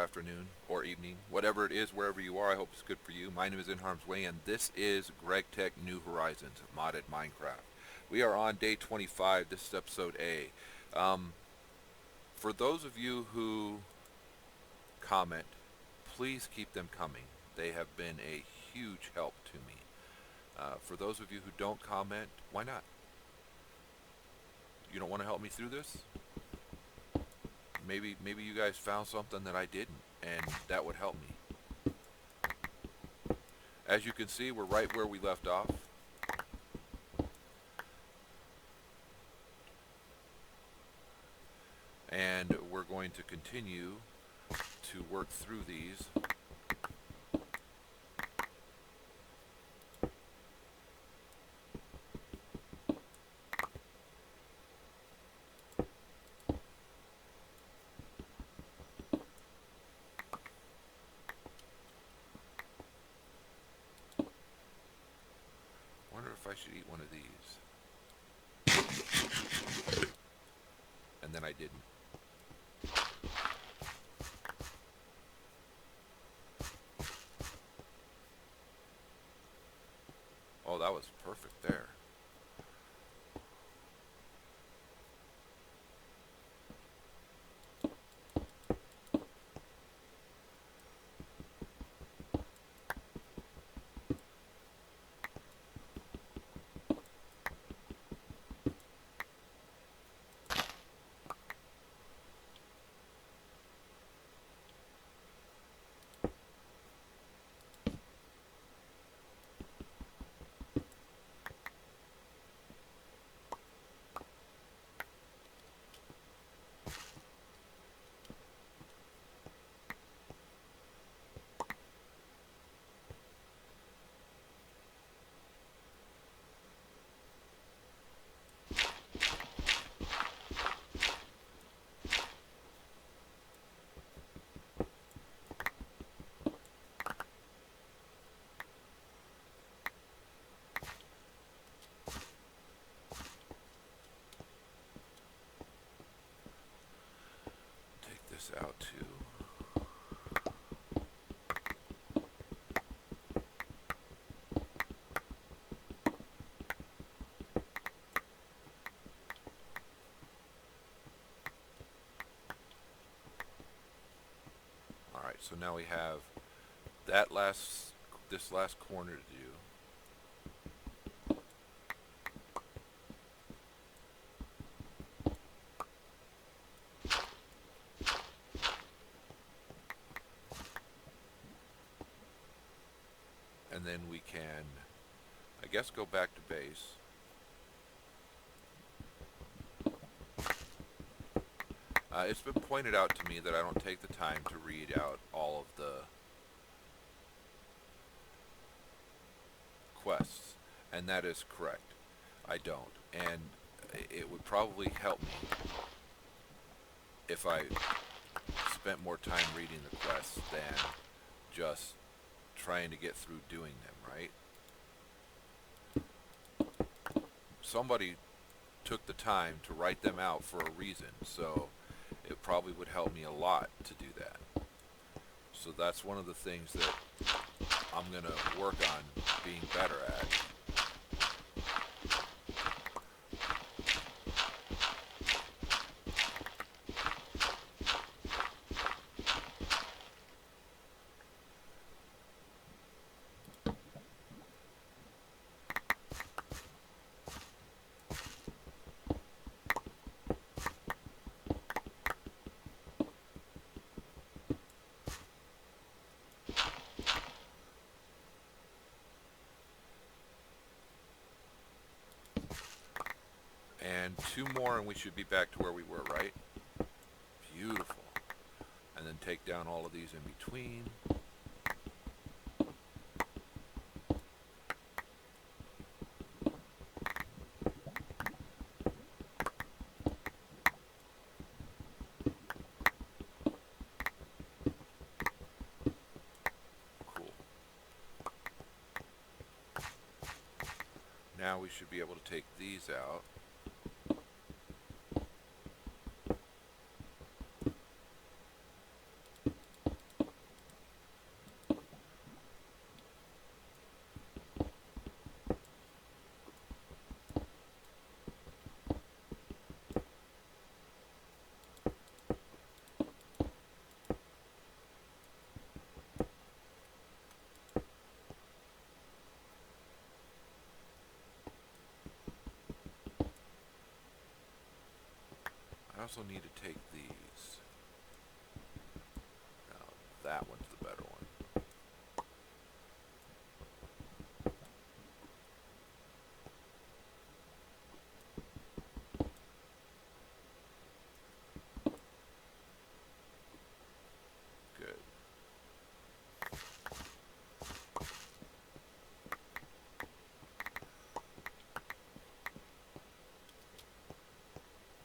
afternoon, or evening, whatever it is, wherever you are. I hope it's good for you. My name is NHarmzWay, and this is GregTech New Horizons Modded Minecraft. We are on day 25. This is episode A. For those of you who comment, please keep them coming. They have been a huge help to me. For those of you who don't comment, why not? You don't want to help me through this? Maybe you guys found something that I didn't, and that would help me. As you can see, we're right where we left off. And we're going to continue to work through these. Wonder if I should eat one of these. And then I didn't. Oh, that was perfect there. Out to all right, so now we have this last corner to do. And then we can, I guess, go back to base. It's been pointed out to me that I don't take the time to read out all of the quests, and that is correct. I don't, and it would probably help me if I spent more time reading the quests than just trying to get through doing them, right? Somebody took the time to write them out for a reason, so it probably would help me a lot to do that. So that's one of the things that I'm going to work on being better at. And two more and we should be back to where we were, right? Beautiful. And then take down all of these in between. Cool. Now we should be able to take these out. also need to take these. Now, that one's the better one. Good.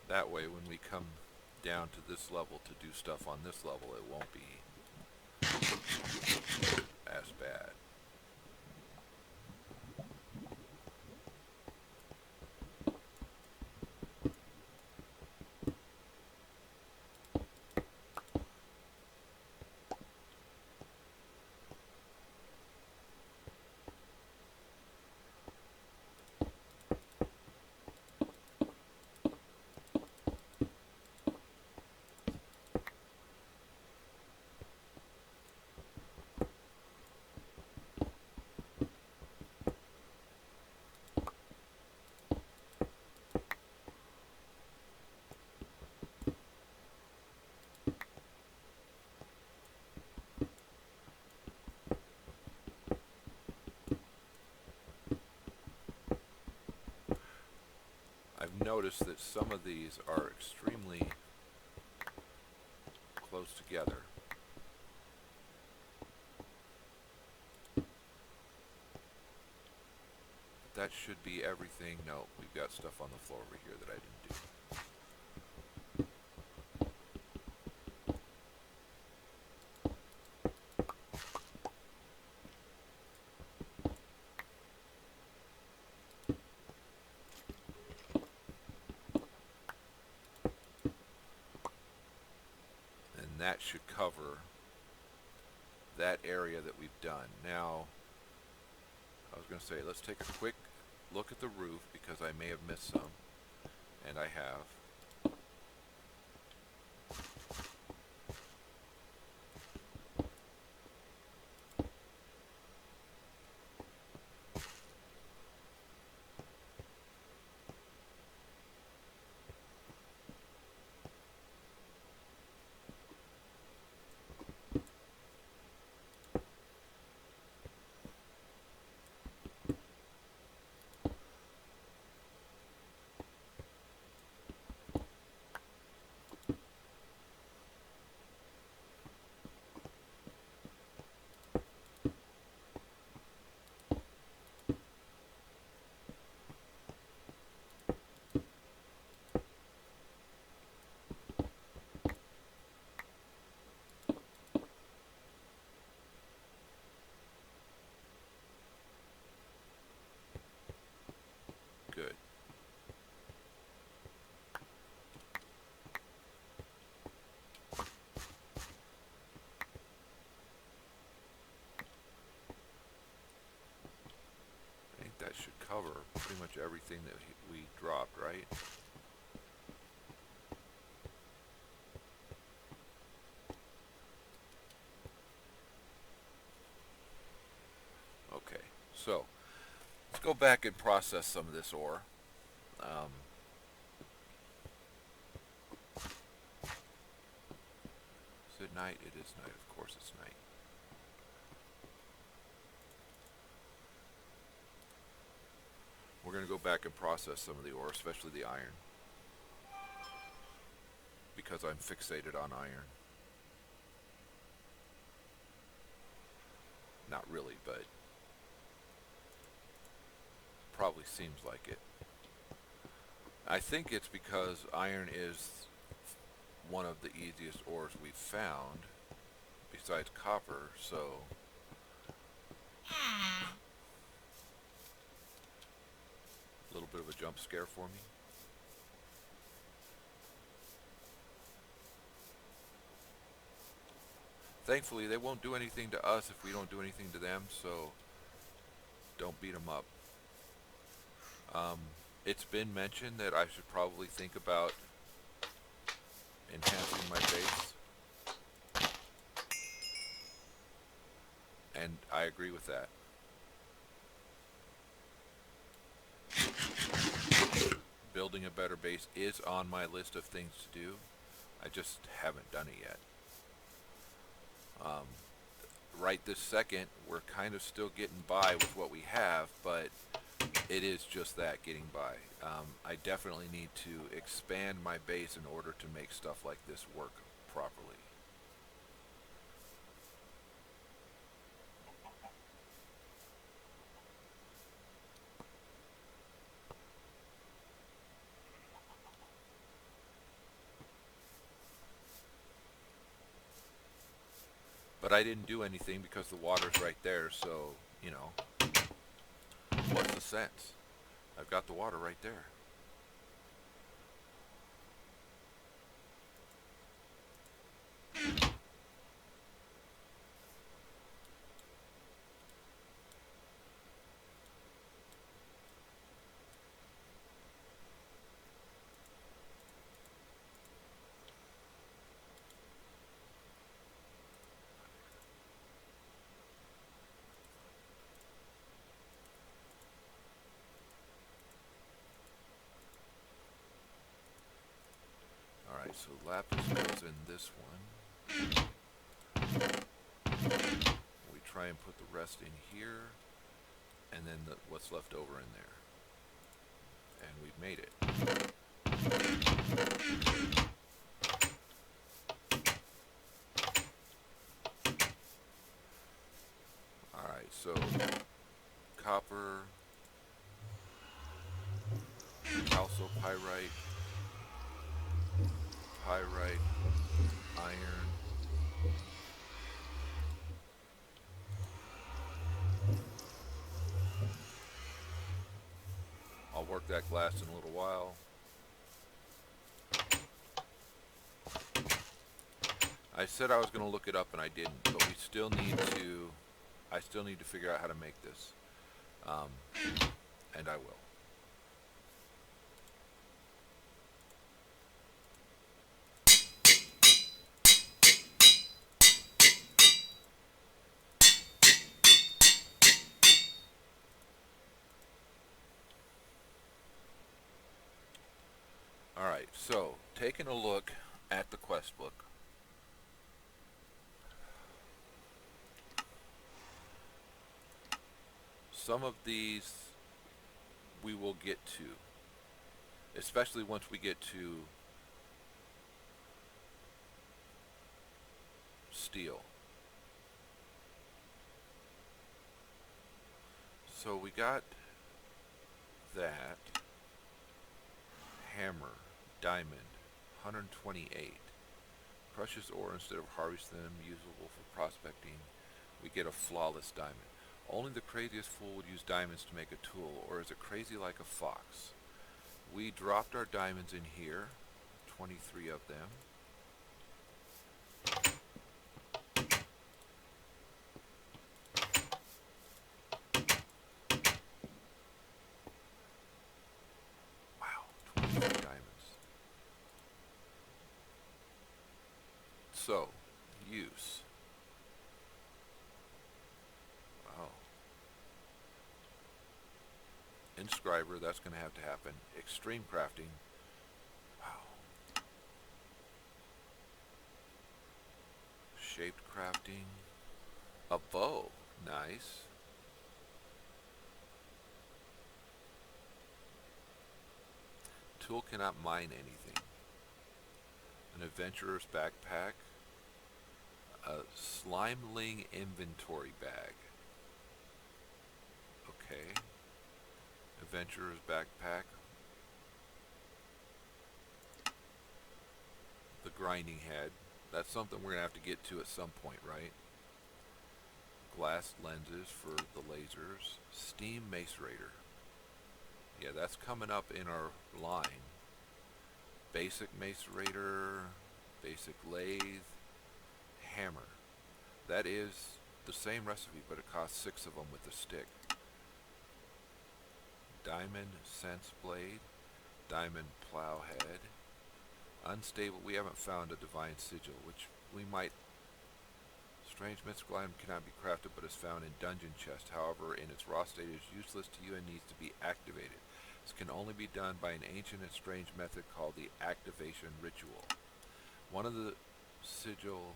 That way, when we come down to this level to do stuff on this level, it won't be as bad. I've noticed that some of these are extremely close together. That should be everything. No, we've got stuff on the floor over here that I didn't do. And that should cover that area that we've done. Now, I was going to say, let's take a quick look at the roof because I may have missed some, and I have. Good. I think that should cover pretty much everything that we dropped, right? Okay, so let's go back and process some of this ore. Is it night? It is night. Of course it's night. We're going to go back and process some of the ore, especially the iron, because I'm fixated on iron. Not really, but probably seems like it. I think it's because iron is one of the easiest ores we've found, besides copper, so a little bit of a jump scare for me. Thankfully, they won't do anything to us if we don't do anything to them, so don't beat them up. It's been mentioned that I should probably think about enhancing my base, and I agree with that. Build building a better base is on my list of things to do. I just haven't done it yet. Um, right this second, we're kind of still getting by with what we have, but it is just that, getting by. I definitely need to expand my base in order to make stuff like this work properly. But I didn't do anything because the water's right there, so, you know, what's the sense? I've got the water right there. Alright, so lapis goes in this one. We try and put the rest in here, and then what's left over in there. And we've made it. Alright, so copper, calcopyrite, pyrite, iron. I'll work that glass in a little while. I said I was going to look it up and I didn't, but we still need to, I still need to figure out how to make this. And I will. Alright, so taking a look at the Questbook. Some of these we will get to, especially once we get to steel. So we got that. Hammer, diamond, 128. Crushes ore instead of harvesting them, usable for prospecting. We get a flawless diamond. Only the craziest fool would use diamonds to make a tool, or is it crazy like a fox? We dropped our diamonds in here, 23 of them. Wow, 23 diamonds. So, use. Inscriber, that's going to have to happen. Extreme crafting. Wow. Shaped crafting. A bow. Nice. Tool cannot mine anything. An adventurer's backpack. A slimeling inventory bag. Okay. Adventurer's backpack. The grinding head. That's something we're going to have to get to at some point, right? Glass lenses for the lasers. Steam macerator. Yeah, that's coming up in our line. Basic macerator. Basic lathe. Hammer. That is the same recipe, but it costs 6 of them with the stick. Diamond sense blade, diamond plowhead, unstable. We haven't found a divine sigil, which we might. Strange mystical item cannot be crafted, but is found in dungeon chest. However, in its raw state, it is useless to you and needs to be activated. This can only be done by an ancient and strange method called the activation ritual. One of the sigil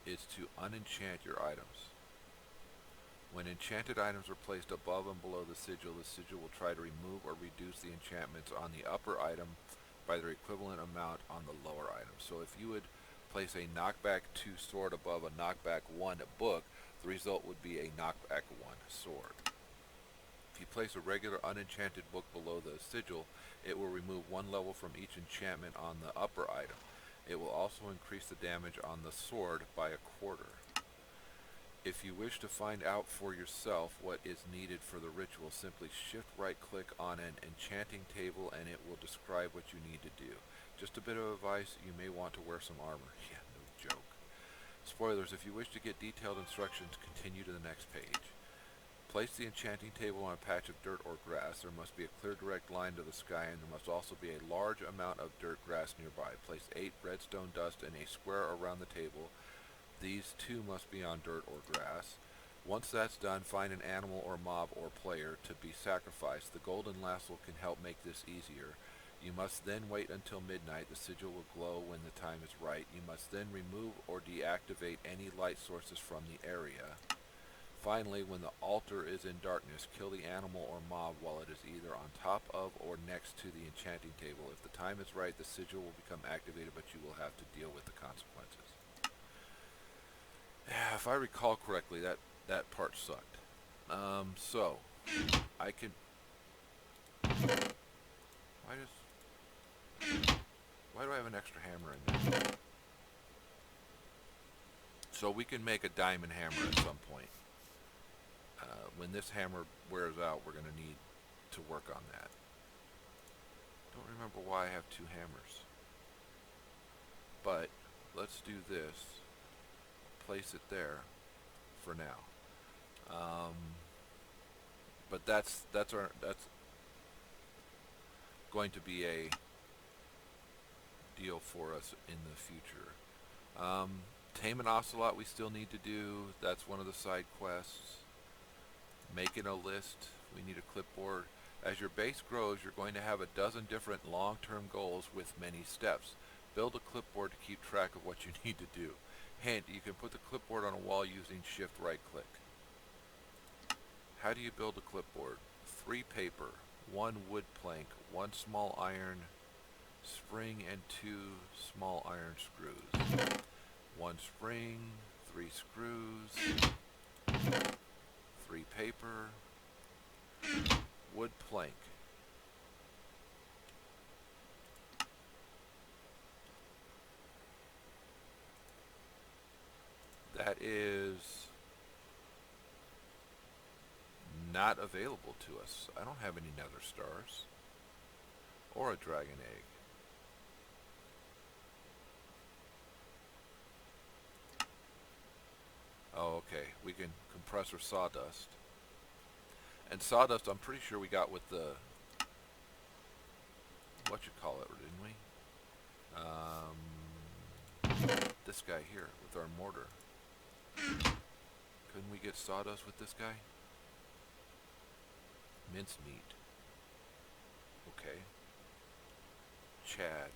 is to unenchant your items. When enchanted items are placed above and below the sigil will try to remove or reduce the enchantments on the upper item by their equivalent amount on the lower item. So if you would place a knockback 2 sword above a knockback 1 book, the result would be a knockback 1 sword. If you place a regular unenchanted book below the sigil, it will remove 1 level from each enchantment on the upper item. It will also increase the damage on the sword by a quarter. If you wish to find out for yourself what is needed for the ritual, simply shift right click on an enchanting table and it will describe what you need to do. Just a bit of advice, you may want to wear some armor. Yeah, no joke. Spoilers, if you wish to get detailed instructions, continue to the next page. Place the enchanting table on a patch of dirt or grass. There must be a clear direct line to the sky and there must also be a large amount of dirt grass nearby. Place 8 redstone dust in a square around the table. These too must be on dirt or grass. Once that's done, find an animal or mob or player to be sacrificed. The golden lasso can help make this easier. You must then wait until midnight. The sigil will glow when the time is right. You must then remove or deactivate any light sources from the area. Finally, when the altar is in darkness, kill the animal or mob while it is either on top of or next to the enchanting table. If the time is right, the sigil will become activated, but you will have to deal with the consequences. Yeah, if I recall correctly, that part sucked. So I can. Why do I have an extra hammer in there? So we can make a diamond hammer at some point. When this hammer wears out, we're going to need to work on that. Don't remember why I have 2 hammers. But let's do this. Place it there for now. But that's going to be a deal for us in the future. Tame an ocelot we still need to do. That's one of the side quests. Making a list. We need a clipboard. As your base grows, you're going to have a dozen different long-term goals with many steps. Build a clipboard to keep track of what you need to do. Hint, you can put the clipboard on a wall using shift right click. How do you build a clipboard? 3 paper, 1 wood plank, 1 small iron spring and 2 small iron screws. 1 spring, 3 screws, 3 paper, wood plank. That is not available to us. I don't have any nether stars or a dragon egg. Oh, okay. We can compressor sawdust. And sawdust, I'm pretty sure we got with the what you call it, didn't we? This guy here with our mortar. Couldn't we get sawdust with this guy? Mincemeat. Okay. Chad.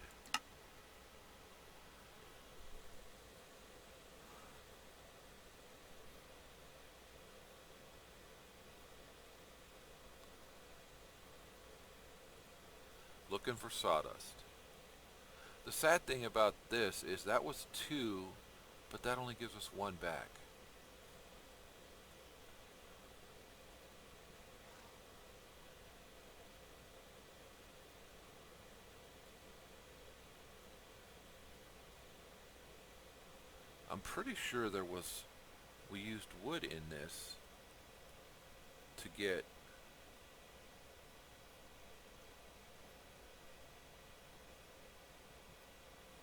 Looking for sawdust. The sad thing about this is that was 2, but that only gives us 1 back. I'm pretty sure we used wood in this to get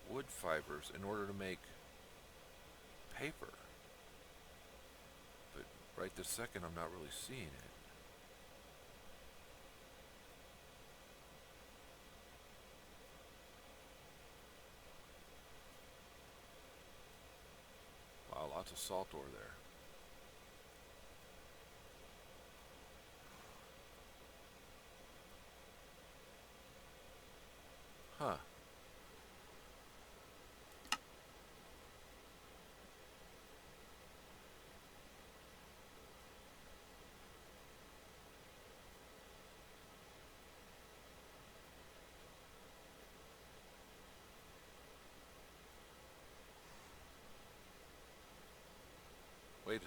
wood fibers in order to make paper. But right this second I'm not really seeing it. Wow, lots of salt ore there.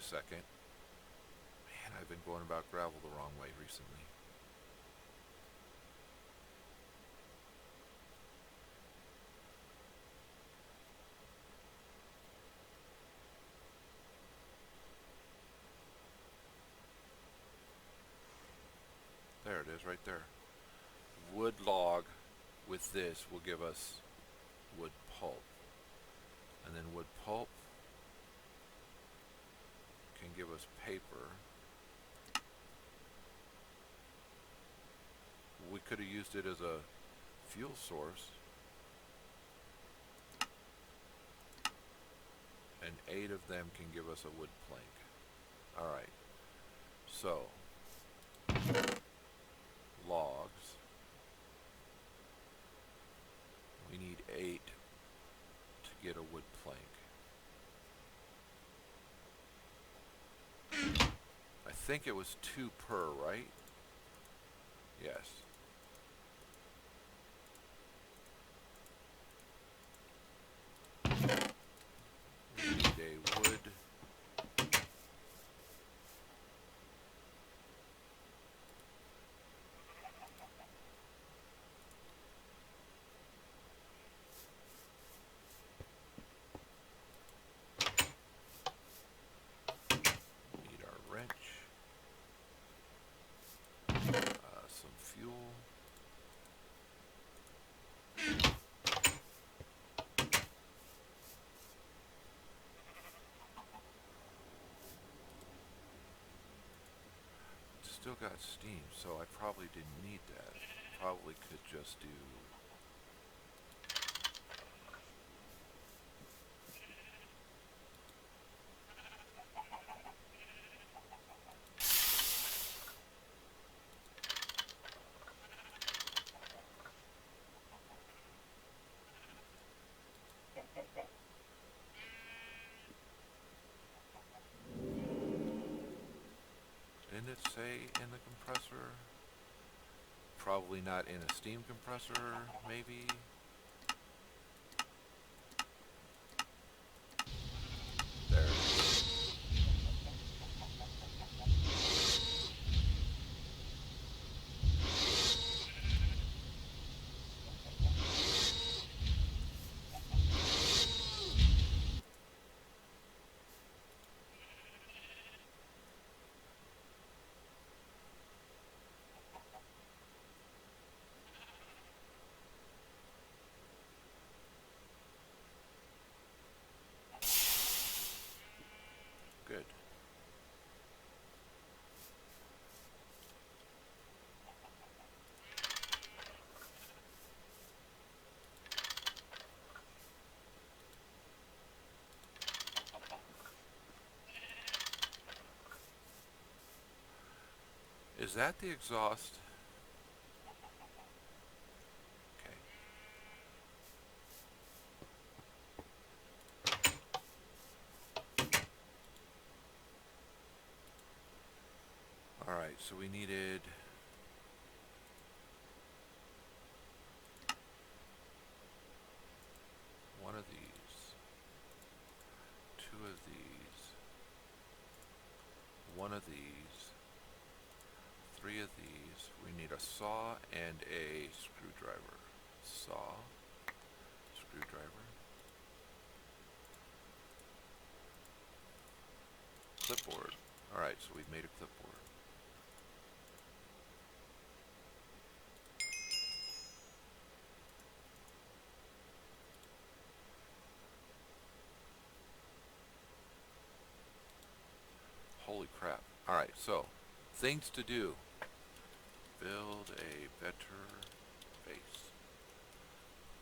second. Man, I've been going about gravel the wrong way recently. There it is, right there. Wood log with this will give us wood pulp. And then wood pulp can give us paper. We could have used it as a fuel source. And 8 of them can give us a wood plank. Alright, so logs. We need 8 to get a wood plank. I think it was 2 per, right? Yes. We need a wood. Need our wrench. Some fuel. Still got steam, so I probably didn't need that. Probably could just do Didn't it say in the compressor? Probably not in a steam compressor, maybe. There it is. Good. Is that the exhaust? Okay. Alright, so we needed one of these, 2 of these, 1 of these, 3 of these. We need a saw and a screwdriver. Saw, screwdriver, clipboard. Alright, so we've made a clipboard. Holy crap. Alright, so things to do. Build a better base.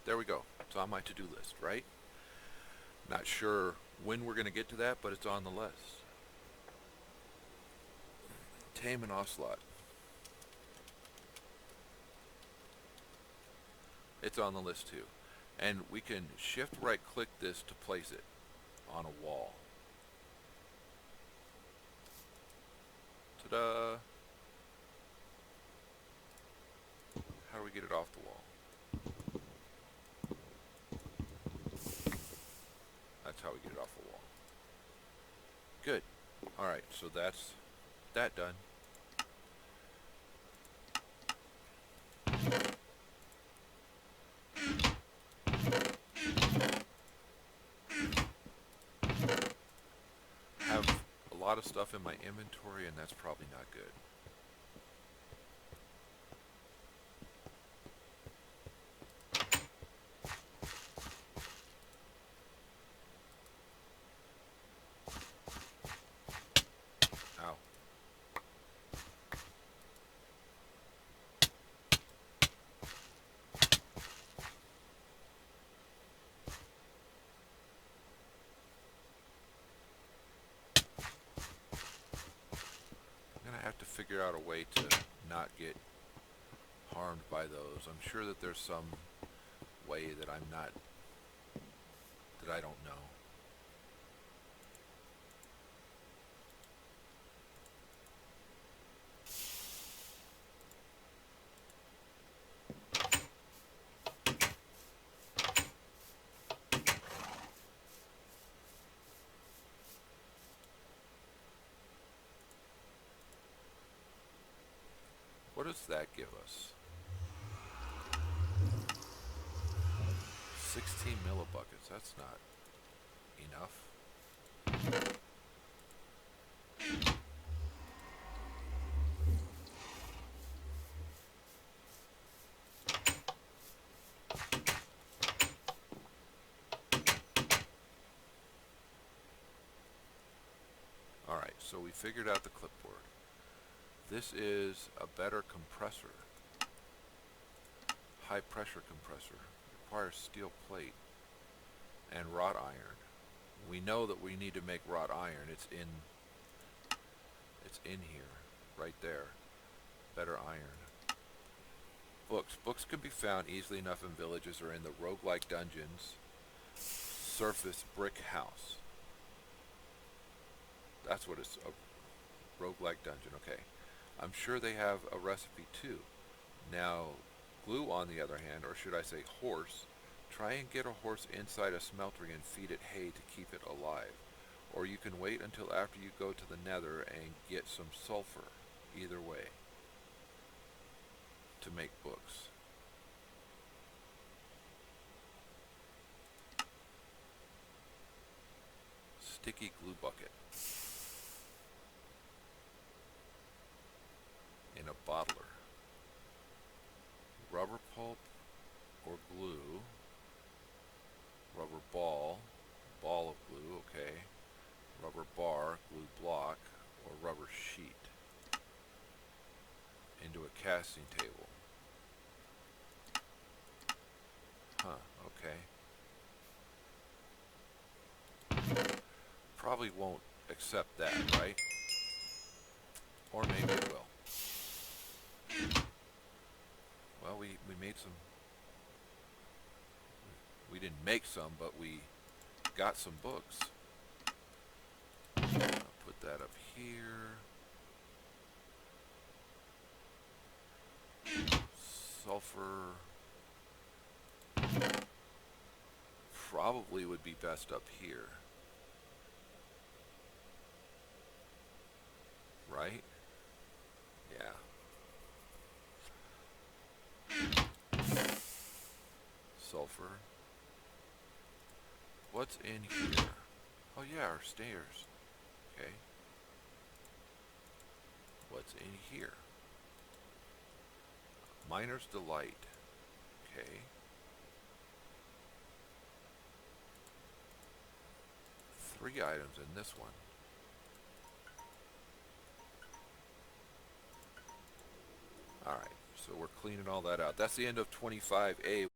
There we go. It's on my to-do list, right? Not sure when we're going to get to that, but it's on the list. Tame an ocelot. It's on the list too. And we can shift right click this to place it on a wall. Ta-da! How do we get it off the wall? That's how we get it off the wall. Good. Alright, so that's that done. Have a lot of stuff in my inventory, and that's probably not good. Ow. I'm gonna have to figure out a way to not get harmed by those. I'm sure that there's some way that I don't know. What does that give us? 16 millibuckets. That's not enough. Alright, so we figured out the clipboard. This is a better compressor. High pressure compressor. Requires steel plate and wrought iron. We know that we need to make wrought iron. It's in here, right there. Better iron. Books. Books can be found easily enough in villages or in the roguelike dungeons. Surface brick house. That's what it's, a roguelike dungeon, okay. I'm sure they have a recipe too. Now, glue on the other hand, or should I say horse, try and get a horse inside a smeltery and feed it hay to keep it alive. Or you can wait until after you go to the nether and get some sulfur. Either way. To make books. Sticky glue bucket. In a bottler. Rubber pulp or glue. Rubber ball. Ball of glue, okay. Rubber bar, glue block, or rubber sheet. Into a casting table. Huh, okay. Probably won't accept that, right? Or maybe it will. Well, we made some... We didn't make some, but we got some books. I'll put that up here. Sulfur probably would be best up here. Right? Yeah. Sulfur. What's in here? Oh yeah, our stairs. Okay. What's in here? Miner's Delight. Okay. Three items in this one. Alright, so we're cleaning all that out. That's the end of 25A.